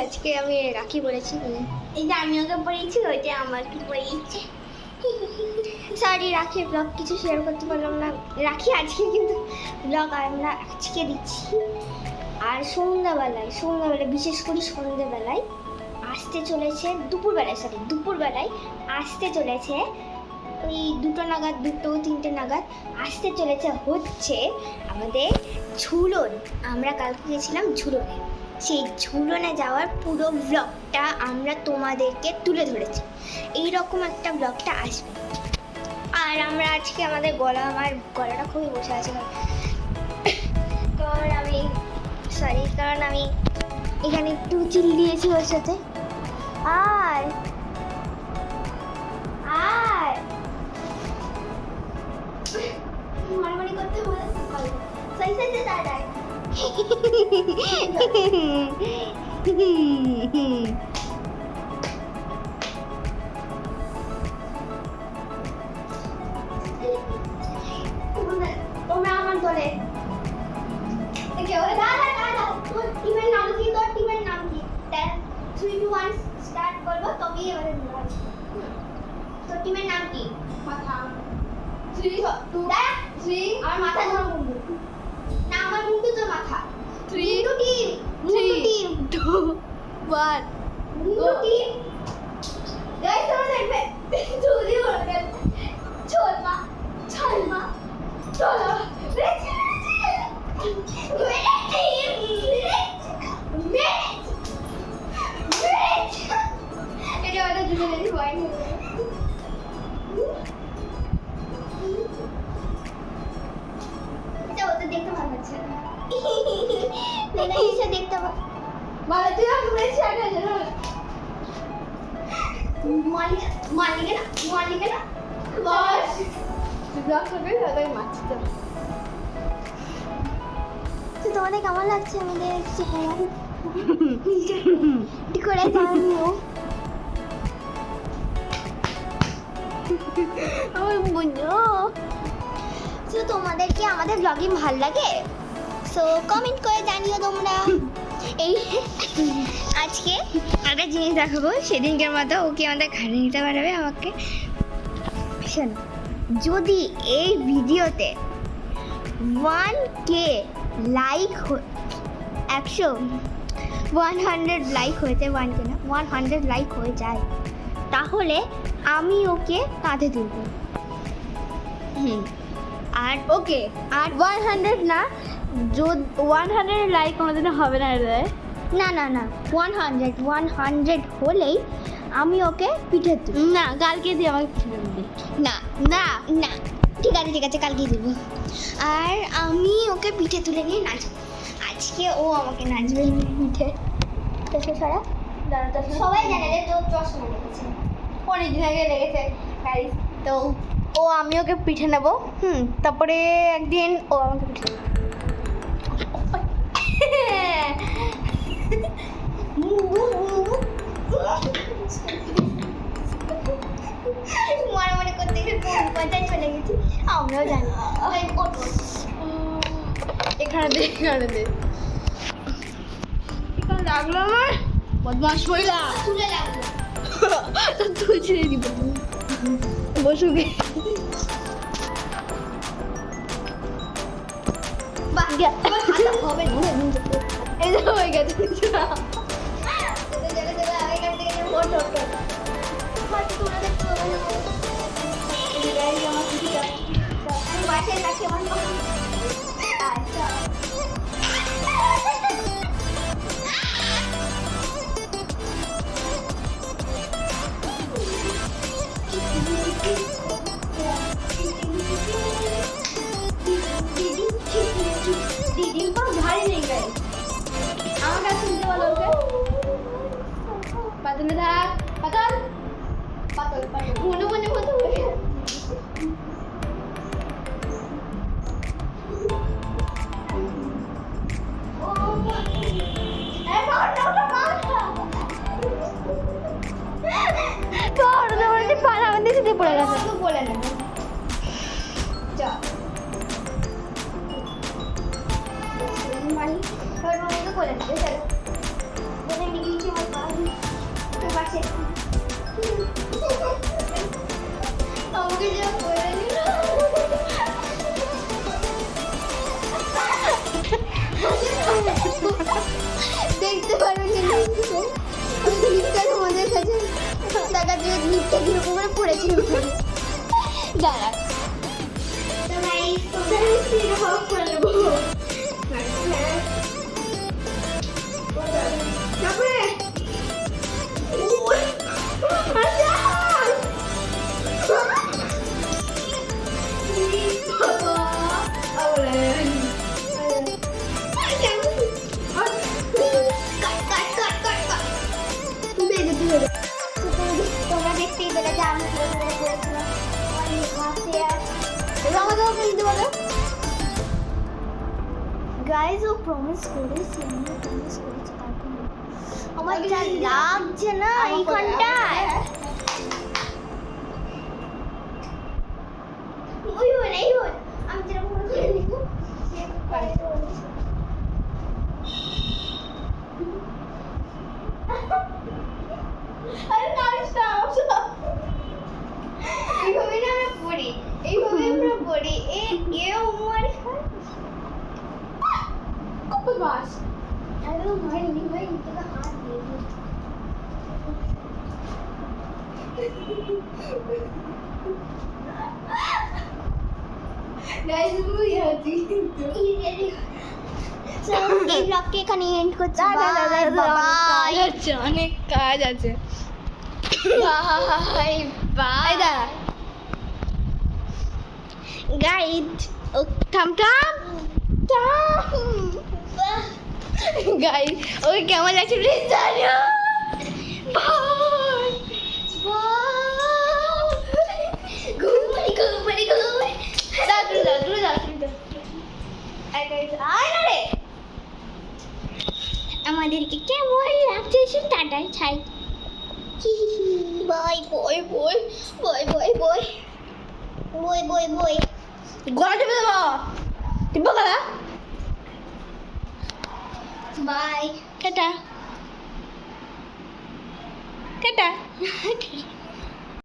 আজকে আমি রাখি পরেছি, এই যে আমি ওকে পরেছি, ওইটা আমাকে পরিয়েছে। সরি, রাখির ব্লগ কিছু শেয়ার করতে পারলাম না। রাখি আজকে কিন্তু ব্লগ আমরা আজকে দিচ্ছি। আর সন্ধ্যাবেলায় বিশেষ করে সন্ধ্যাবেলায় আসতে চলেছে, দুপুরবেলায় আসতে চলেছে ওই 2টো নাগাদ, 2-3টে নাগাদ আসতে চলেছে হচ্ছে আমাদের ঝুলন। আমরা কালকে গেছিলাম ঝুলনে, সেই ঝুলনে যাওয়ার পুরো ব্লগটা আমরা তোমাদেরকে তুলে ধরেছি। এইরকম একটা ব্লগটা আসবে। আর আমরা আজকে আমার গলাটা খুবই বসে আছে, কারণ আমি এখানে একটু চিল দিয়েছি ওর সাথে। আর মারামারি করতে বলে সাই দাঁড়ায়। তোমরা আমার দলে তোর টিমের নাম কি? 3, 2, 1 স্টার্ট করবো, তবেই আমাদের তোর টিমের নাম কি? মাথা 3, 2, 3 আমার মাথা ধরো মুন্ডু না, আমার মুন্ডু তোর মাথা। 3 টিম 2 1 মুন্ডু টিম। গাইস তোমরা দেখবে জলদি বলো গেল। চল মা চলো এটা ওটা দুটো লেগে ওয়াইন হয়ে যাবে। এটা ওটা দেখতে ভালো লাগছে না, এটা দেখতে ভালো তুই আর তুমি ছাড়া জানো মালিকে না বস ব্লগ করবে তাই মাছটা। তো তোমাদের কেমন লাগছে আমাদের চেহারা? ঠিক করে জানিও। আমার বুঝো তো তোমাদেরকে আমাদের ব্লগিং ভালো লাগে, সো কমেন্ট করে জানিও তোমরা। এই আজকে একটা জিনিস দেখাবো, সেদিনকার মতো ওকে আমাদের ঘাড়ে নিতে পারবে আমাকে। শোনো, যদি এই ভিডিওতে 1K লাইক 100 লাইক হয়েছে, 1K না 100 লাইক হয়ে যায়, তাহলে আমি ওকে কাঁধে তুলব। আর ওকে আর 100 না, 100 লাইক কোনোদিন হবে না রে। না 100 হলেই আমি ওকে পিঠে তুলি। না কালকে দিয়ে আমাকে পিঠে দিবি। না ঠিক আছে কালকে দিব। আর আমি ওকে পিঠে তুলে নিয়ে নাচব। আজকে ও আমাকে নাচবে পিঠে। সবাই জানে যে তোর চশমা লেগেছে, অনেকদিন আগে লেগেছে। তো আমি ওকে পিঠে নেব। তারপরে একদিন ও আমাকে পিঠে মারামারি করতে গিয়ে কোথায় চলে গেছি আমরাও জানি। এখানে দে লাগলো আমার বদমাস মহিলা, তুলে লাগলো তুই ছেড়ে দিব বসুকে। হবে এই যে হয়ে গেছে। বাসায় কাছে আমার দিদি ভারী নেই গাই আমার কাছে শুনতে বলো ওকে। পাতলে থাক, পাতল মনে মতো পড়ে গেছে বলে না মানি করে বলে নিয়েছি আমার বাড়ি পাশে আমাকে যা বলে দিল দেখতে পারো যে লিপটা তোমাদের কাছে দেখা যে লিপটা কিরকম করে পড়েছিল দাঁড়া তোমরা দেখতেই পেলে যে আমি করেছিলাম আমাকেও কিনতে বলো গাইজ ও প্রমিস করেছে আমি প্রমিস করেছি তারপর আমার যা লাগছে না এইখানটায় ওই ওই এই ওই আমি যেরকম করে নিব আরে নাচটা এইভাবে না আমরা পড়ি এইভাবে আমরা পড়ি এও মার খায় কত বাস আরে ভাই নি ভাই তোকে হাত দিয়ে গাইস মুই আছি এই ব্লগকে এখানে এন্ড করছি বাই অনেক কাজ আছে বাই বাই গাইড ও থাম থাম গাইস ওকে কেমন লাগছে প্লিজ জানিও বাই ঘুমাই ঘুমাই ঘুমাই আমাদেরকে কেমন লাগছে সে টাটা ছাই বই বই বই বই বই বই বই বই বই গলা টিপে দেবো টিপো গলা বাই টাটা টাটা